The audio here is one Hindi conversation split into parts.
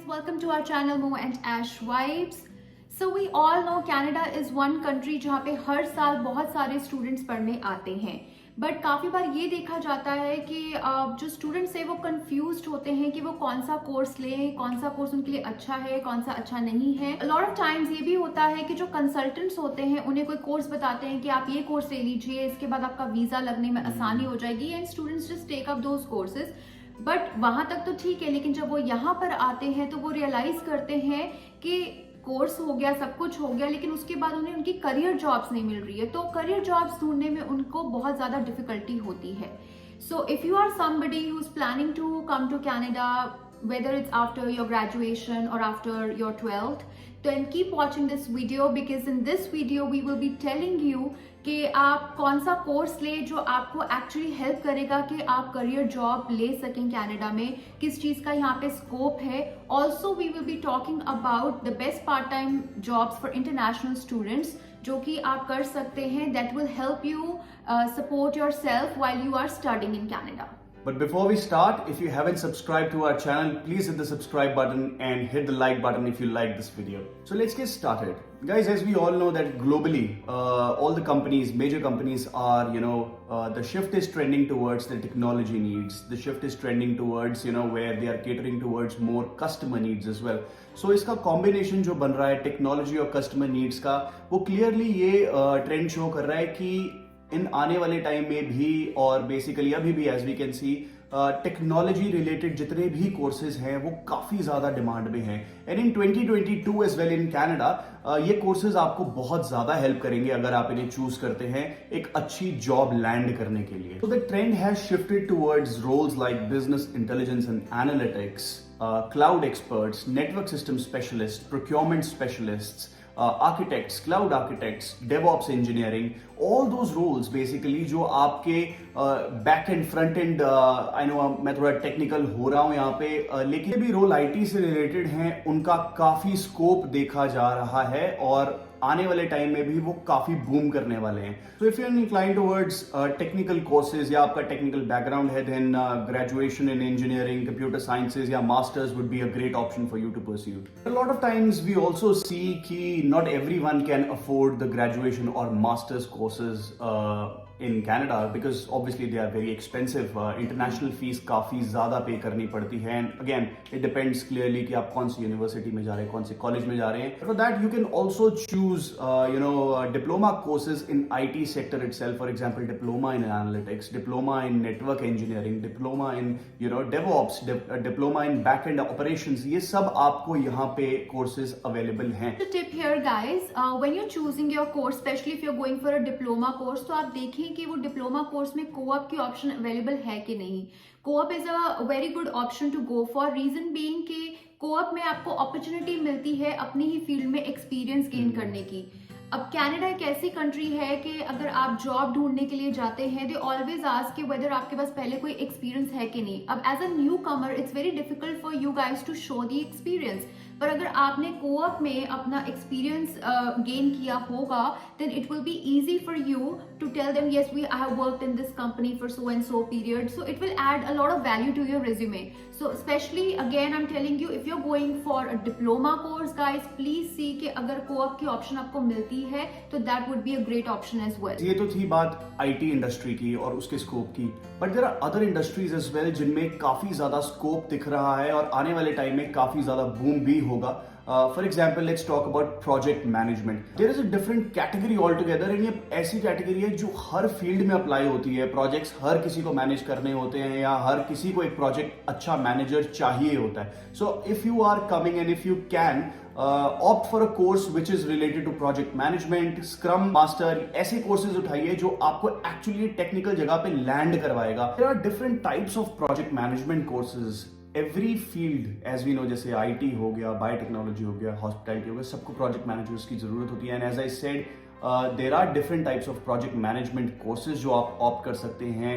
welcome to our channel Mo and Ash Vibes. So we all know Canada is one country जहाँ पे हर साल बहुत सारे स्टूडेंट्स पढ़ने आते हैं, बट काफ़ी बार ये देखा जाता है कि जो स्टूडेंट्स हैं वो कंफ्यूज्ड होते हैं कि वो कौन सा कोर्स लें, कौन सा कोर्स उनके लिए अच्छा है, कौन सा अच्छा नहीं है। लॉट ऑफ टाइम्स ये भी होता है कि जो कंसल्टेंट्स होते हैं उन्हें कोई कोर्स बताते हैं कि आप ये कोर्स ले लीजिए, इसके बाद आपका वीज़ा लगने में आसानी हो जाएगी, and students just take up those courses. But वहां तक तो ठीक है, लेकिन जब वो यहाँ पर आते हैं तो वो रियलाइज करते हैं कि कोर्स हो गया, सब कुछ हो गया, लेकिन उसके बाद उन्हें उनकी करियर जॉब्स नहीं मिल रही है, तो करियर जॉब्स ढूंढने में उनको बहुत ज्यादा डिफिकल्टी होती है। So if you are somebody who is planning to come to Canada, whether it's after your graduation or after your 12th, then keep watching this video because in this video we will be telling you कि आप कौन सा कोर्स ले जो आपको एक्चुअली हेल्प करेगा कि आप करियर जॉब ले सकें कनाडा में, किस चीज़ का यहाँ पे स्कोप है। Also we will be talking about the best part time jobs for international students जो कि आप कर सकते हैं, that will help you support yourself while you are studying in Canada. But before we start, if you haven't subscribed to our channel, please hit the subscribe button and hit the like button if you like this video. So let's get started. Guys, as we all know that globally, all the companies, major companies are, the shift is trending towards the technology needs. The shift is trending towards, where they are catering towards more customer needs as well. So इसका combination जो बन रहा है technology और customer needs का, वो clearly ये trend show कर रहा है कि इन आने वाले टाइम में भी और बेसिकली अभी भी as we can see technology related जितने भी कोर्सेज हैं वो काफी ज्यादा डिमांड में हैं। And in 2022 as well in Canada ये कोर्सेज आपको बहुत ज्यादा हेल्प करेंगे अगर आप इन्हें चूज करते हैं एक अच्छी जॉब लैंड करने के लिए। तो the trend has shifted towards roles like business intelligence and analytics, cloud experts, network system specialist, procurement specialists, architects, cloud architects, DevOps engineering, all those roles basically जो आपके back end, front end, I know मैं थोड़ा टेक्निकल हो रहा हूँ यहाँ पे, लेकिन भी रोल IT से रिलेटेड हैं उनका काफी स्कोप देखा जा रहा है और आने वाले टाइम में भी वो काफी बूम करने वाले हैं। तो if you are inclined towards technical courses या आपका टेक्निकल बैकग्राउंड है, then graduation in engineering, computer sciences या masters would be a great option for you to pursue. A lot of times we also see कि not everyone can afford the graduation और masters courses in Canada because obviously they are very expensive. International fees काफी ज्यादा पे करनी पड़ती है and again it depends clearly कि आप कौन सी यूनिवर्सिटी में जा रहे हैं, कौन से कॉलेज में जा रहे हैं। For that you can also choose diploma courses in IT sector itself. For example, diploma in analytics, diploma in network engineering, diploma in DevOps, diploma in backend operations. ये सब आपको यहाँ पे courses available हैं। The tip here guys, when you're choosing your course, especially if you're going for a diploma course, तो आप देखें कि वो डिप्लोमा कोर्स में कोऑप की ऑप्शन अवेलेबल है कि नहीं। Co-op is a very good option to go for, reason being कि कोऑप में आपको अपॉर्चुनिटी मिलती है अपनी ही फील्ड में एक्सपीरियंस गेन करने की। अब कनाडा एक ऐसी कंट्री है कि अगर आप जॉब ढूंढने के लिए जाते हैं, दे ऑलवेज आस्क कि वेदर आपके पास पहले कोई एक्सपीरियंस है कि नहीं। अब as a newcomer it's very difficult for you guys to show the experience, पर अगर आपने कोऑप में अपना एक्सपीरियंस गेन किया होगा, then it will be easy for you to tell them yes I have worked in this company for so and so period, so it will add a lot of value to your resume. So especially again I'm telling you, if you're going for a diploma course guys, please see कि अगर co-op की option आपको मिलती है तो that would be a great option as well. ये तो थी बात IT इंडस्ट्री की और उसके स्कोप की, but there are other industries as well जिनमें काफी ज्यादा स्कोप दिख रहा है और आने वाले टाइम में काफी ज्यादा बूम भी होगा। For example, let's talk about project management. There is a different category altogether, and ये ऐसी कैटेगरी है जो हर फील्ड में अप्लाई होती है। प्रोजेक्ट्स हर किसी को मैनेज करने होते हैं या हर किसी को एक प्रोजेक्ट अच्छा मैनेजर चाहिए होता है। So if you are coming and if you can opt for a course which is related to project management, scrum master, ऐसे courses उठाइए जो आपको actually टेक्निकल जगह पे लैंड करवाएगा। There are different types of project management courses. Every field, as we know, जैसे IT हो गया, बायोटेक्नोलॉजी हो गया, हॉस्पिटैलिटी हो गया, सबको प्रोजेक्ट मैनेजर्स की जरूरत होती है। And as I said, there are different types of project management courses जो आप ऑप्ट कर सकते हैं।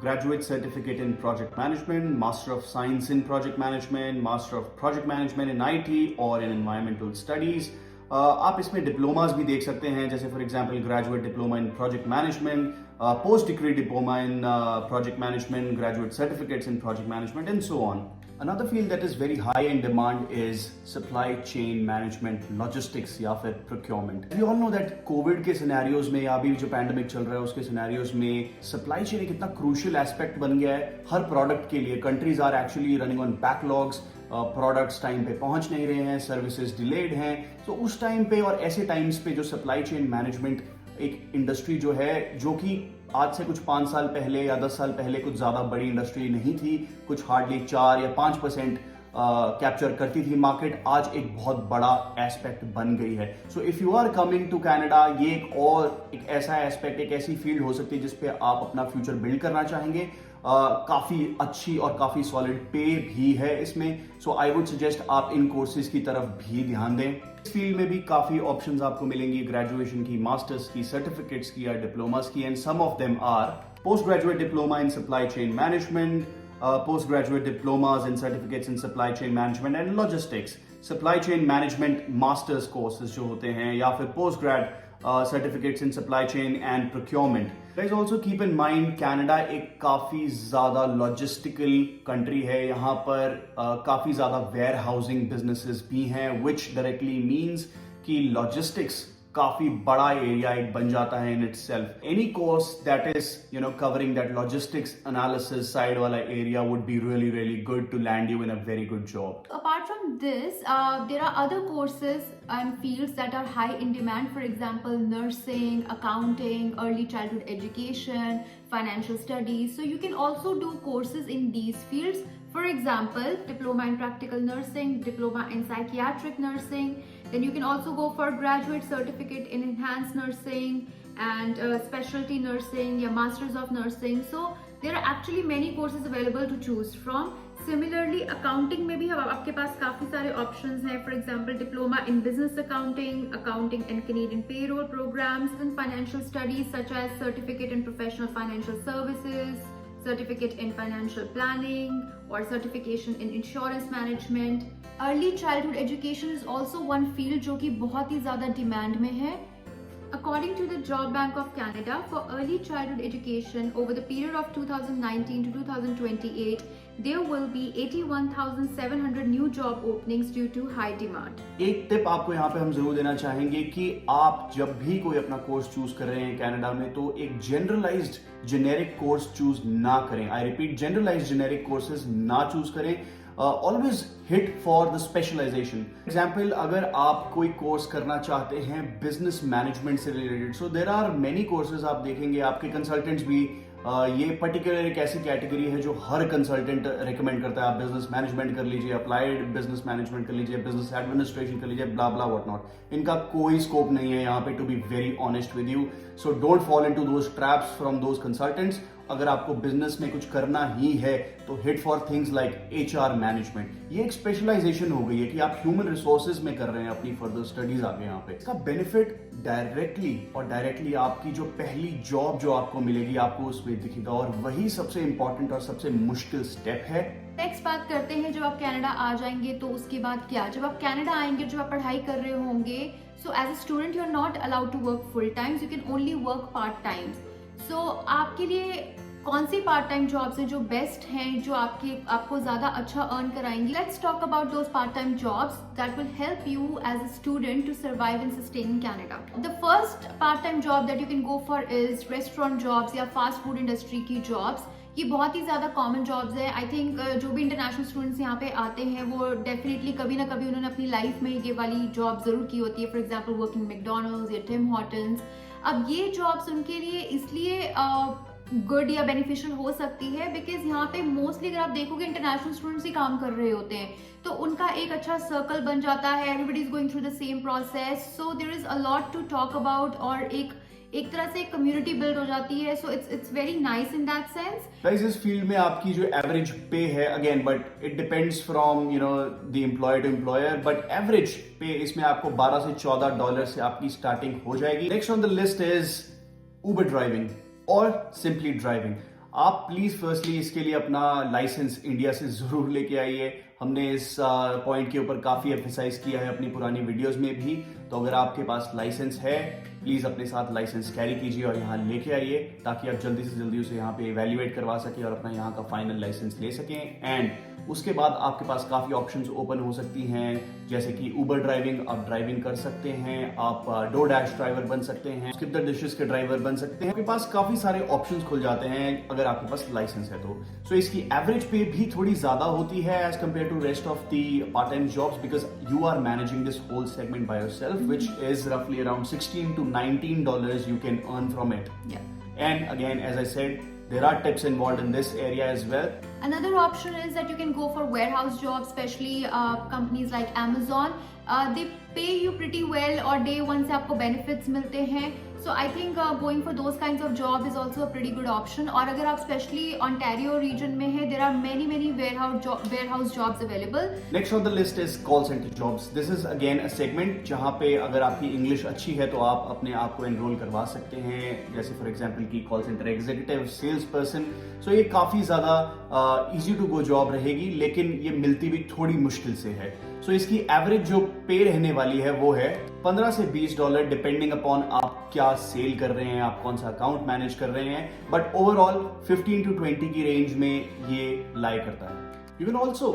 Graduate certificate in project management, master of science in project management, master of project management in IT और इन एनवायरमेंटल स्टडीज। आप इसमें डिप्लोमास भी देख सकते हैं, जैसे for example graduate diploma in project management, post degree diploma in project management, graduate certificates in project management and so on. Another field that is very high in demand is supply chain management, logistics या फिर procurement. We all know that COVID के scenarios में या अभी जो pandemic चल रहा है उसके scenarios में supply chain एक इतना crucial aspect बन गया है हर product के लिए. Countries are actually running on backlogs. Products time पे पहुंच नहीं रहे हैं, सर्विसेज डिलेड हैं. तो उस टाइम पे और ऐसे टाइम्स पे जो सप्लाई चेन मैनेजमेंट एक इंडस्ट्री जो है, जो कि आज से कुछ 5 साल पहले या 10 साल पहले कुछ ज्यादा बड़ी इंडस्ट्री नहीं थी, कुछ हार्डली 4 या 5% कैप्चर करती थी मार्केट, आज एक बहुत बड़ा एस्पेक्ट बन गई है. So if you are coming to Canada, ये एक ऐसा एस्पेक्ट, एक ऐसी फील्ड हो सकती है जिसपे आप अपना फ्यूचर बिल्ड करना चाहेंगे. काफी अच्छी और काफी सॉलिड पे भी है इसमें. सो आई वुड सजेस्ट आप इन कोर्सेज की तरफ भी ध्यान दें. इस फील्ड में भी काफी ऑप्शंस आपको मिलेंगी, ग्रेजुएशन की, मास्टर्स की, सर्टिफिकेट्स की या डिप्लोमास की. And some of them are post graduate diploma in supply chain management, post graduate diplomas in certificates in supply chain management and logistics, supply chain management masters courses जो होते हैं, या फिर post grad certificates in supply chain and procurement. Guys also keep in mind Canada एक काफी ज्यादा लॉजिस्टिकल कंट्री है. यहाँ पर काफी ज्यादा वेयर हाउसिंग बिजनेसेस भी हैं, विच डायरेक्टली मीन्स कि लॉजिस्टिक्स काफी बड़ा एरिया एक बन जाता है in itself. Any course that is covering that logistics analysis side वाला area would be really good to land you in a very good job. Apart from this, there are other courses and fields that are high in demand. For example, nursing, accounting, early childhood education, financial studies. So you can also do courses in these fields. For example, diploma in practical nursing, diploma in psychiatric nursing. Then you can also go for graduate certificate in enhanced nursing and specialty nursing, yeah, masters of nursing. So there are actually many courses available to choose from. Similarly, accounting में भी आपके पास काफी सारे options हैं. For example, diploma in business accounting, accounting and Canadian payroll programs, and financial studies such as certificate in professional financial services, certificate in financial planning, or certification in insurance management. Early childhood education is also one field जो कि बहुत ही ज़्यादा demand में है. According to the Job Bank of Canada, for early childhood education over the period of 2019 to 2028, there will be 81,700 new job openings due to high demand. एक टिप आपको यहाँ पे हम जरूर देना चाहेंगे कि आप जब भी कोई अपना कोर्स चूज कर रहे हैं कनाडा में, तो एक जनरलाइज्ड जेनेरिक कोर्स चूज ना करें. I repeat, generalized generic courses ना चूज करें. Always hit for the specialization. Example, अगर आप कोई कोर्स करना चाहते हैं बिजनेस मैनेजमेंट से related, so there are many courses. आप देखेंगे आपके कंसल्टेंट्स भी ये पर्टिकुलर एक ऐसी कैटेगरी है जो हर कंसल्टेंट रिकमेंड करता है. आप बिजनेस मैनेजमेंट कर लीजिए, अप्लाइड बिजनेस मैनेजमेंट कर लीजिए, बिजनेस एडमिनिस्ट्रेशन कर लीजिए, ब्ला ब्ला व्हाट नॉट. इनका कोई स्कोप नहीं है यहाँ पे, to be very honest with you. So don't fall into those traps from those consultants. अगर आपको बिजनेस में कुछ करना ही है तो hit for things like HR management. ये एक स्पेशलाइजेशन हो गई है कि आप ह्यूमन रिसोर्सेज में कर रहे हैं अपनी फर्दर स्टडीज आगे. यहाँ पे इसका बेनिफिट डायरेक्टली आपकी जो पहली जॉब जो आपको मिलेगी आपको उसमें दिखेगा, और वही सबसे इंपॉर्टेंट और सबसे मुश्किल स्टेप है. नेक्स्ट बात करते हैं, जब आप कनाडा आ जाएंगे तो उसके बाद क्या. जब आप कनाडा आएंगे, जब आप पढ़ाई कर रहे होंगे, so as a student you are not allowed to work full time, you can only work part time. So आपके लिए कौन सी पार्ट टाइम जॉब्स हैं जो बेस्ट हैं, जो आपको ज्यादा अच्छा अर्न कराएंगी. Let's talk about those part time jobs that will help you as a student to survive and sustain in Canada. The first part time job that you can go for is restaurant jobs या फास्ट फूड इंडस्ट्री की जॉब्स. ये बहुत ही ज्यादा कॉमन जॉब्स है. आई थिंक जो भी इंटरनेशनल स्टूडेंट्स यहाँ पे आते हैं वो डेफिनेटली कभी ना कभी उन्होंने अपनी लाइफ में ये वाली जॉब जरूर की होती है. फॉर एग्जाम्पल वर्किंग मैकडोनल्ड्स या टिम हॉर्टन्स. अब ये जॉब्स उनके लिए इसलिए गुड या बेनिफिशियल हो सकती है बिकॉज यहाँ पे मोस्टली अगर आप देखोगे इंटरनेशनल स्टूडेंट्स ही काम कर रहे होते हैं, तो उनका एक अच्छा सर्कल बन जाता है. Everybody is going through the same process, so there is a lot to talk about, और एक तरह से कम्युनिटी बिल्ड हो जाती है. So it's very nice in that sense. Guys, इस फील्ड में आपकी जो एवरेज पे है, again but it depends from the employer to employer, but average pay इसमें आपको $12 से $14 से आपकी स्टार्टिंग हो जाएगी. Next on the list is Uber driving और सिंपली ड्राइविंग. आप प्लीज फर्स्टली इसके लिए अपना लाइसेंस इंडिया से जरूर लेके आइए. हमने इस पॉइंट के ऊपर काफ़ी एम्फेसाइज किया है अपनी पुरानी वीडियोस में भी। तो अगर आपके पास लाइसेंस है, प्लीज़ अपने साथ लाइसेंस कैरी कीजिए और यहाँ लेके आइए, ताकि आप जल्दी से जल्दी उसे यहाँ पे इवेल्युएट करवा सकें और अपना यहाँ का फाइनल लाइसेंस ले सकें। एंड उसके बाद आपके पास काफ़ी ऑप्शंस ओपन हो सकती हैं, जैसे कि उबर ड्राइविंग, आप ड्राइविंग कर सकते हैं, आप डोरडैश ड्राइवर बन सकते हैं, स्किप द डिशेस के ड्राइवर बन सकते हैं। आपके पास काफ़ी सारे ऑप्शंस खुल जाते हैं अगर आपके पास लाइसेंस है तो। सो इसकी एवरेज पे भी थोड़ी ज़्यादा होती है as compare to rest of the part time jobs, because you are managing this whole segment by yourself, which is roughly around $16 to $19 you can earn from it. Yeah. And again, as I said, there are tips involved in this area as well. Another option is that you can go for warehouse jobs, especially companies like Amazon. They pay you pretty well और day one से आपको benefits मिलते हैं. So I think going for those kinds of job is also a pretty good option. और अगर आप especially Ontario region में हैं, there are many warehouse jobs available. Next on the list is call center jobs. This is again a segment जहाँ पे अगर आपकी इंग्लिश अच्छी है तो आप अपने आप को एनरोल करवा सकते हैं, जैसे फॉर एग्जाम्पल की call centre executive, sales person. So ये काफ़ी ज़्यादा इजी टू गो जॉब रहेगी, लेकिन ये मिलती भी थोड़ी मुश्किल से है। सो इसकी एवरेज जो पे रहने वाली है वो है $15 से $20, डिपेंडिंग अपॉन आप क्या सेल कर रहे हैं, आप कौन सा अकाउंट मैनेज कर रहे हैं, बट ओवरऑल 15 to 20 की रेंज में ये लाई करता है। You can also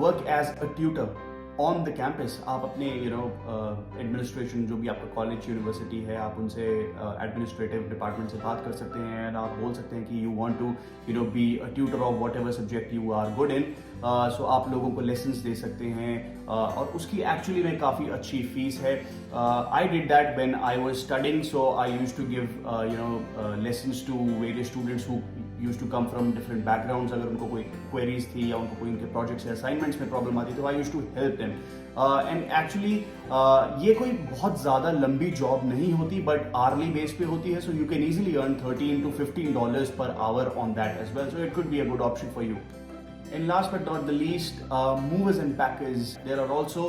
work as a tutor on the campus. आप अपने एडमिनिस्ट्रेशन, जो भी आपका कॉलेज यूनिवर्सिटी है, आप उनसे एडमिनिस्ट्रेटिव डिपार्टमेंट से बात कर सकते हैं एंड आप बोल सकते हैं कि you want to be a tutor of whatever subject you are good in. So आप लोगों को लेसन्स दे सकते हैं और उसकी एक्चुअली में काफ़ी अच्छी फीस है। I did that when I was studying, so I used to give lessons to various students who used to come from different backgrounds. अगर उनको कोई क्वेरीज थी या उनको कोई उनके प्रोजेक्ट्स या असाइनमेंट्स में प्रॉब्लम आती तो I used to help them. And actually ये कोई बहुत ज़्यादा लंबी जॉब नहीं होती, बट आर्ली बेस पे होती है, so you can easily earn $13 to $15 per hour on that as well. So it could be a good option for you. And last but not the least, movers and packers. There are also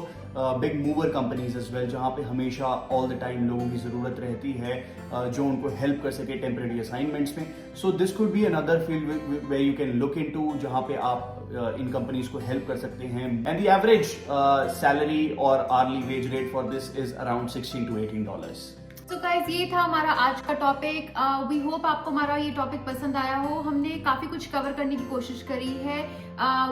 big mover companies as well, जहाँ पे हमेशा all the time लोगों की ज़रूरत रहती है जो उनको हेल्प कर सके टेम्परेरी असाइनमेंट्स में। So this could be another field where you can look into, जहाँ पे आप इन कंपनीज को हेल्प कर सकते हैं। And the average salary or hourly wage rate for this is around $16 to $18. तो गाइज ये था हमारा आज का टॉपिक। वी होप आपको हमारा ये टॉपिक पसंद आया हो। हमने काफ़ी कुछ कवर करने की कोशिश करी है।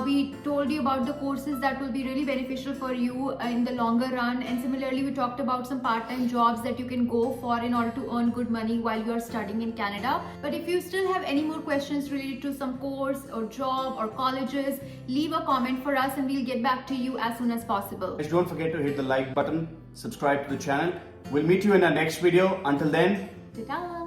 We told you about the courses that will be really beneficial for you in the longer run, and similarly we talked about some part time jobs that you can go for in order to earn good money while you are studying in Canada. But if you still have any more questions related to some course or job or colleges, leave a comment for us and we'll get back to you as soon as possible. Guys, don't forget to hit the like button, subscribe to the channel. We'll meet you in our next video. Until then, Ta-da!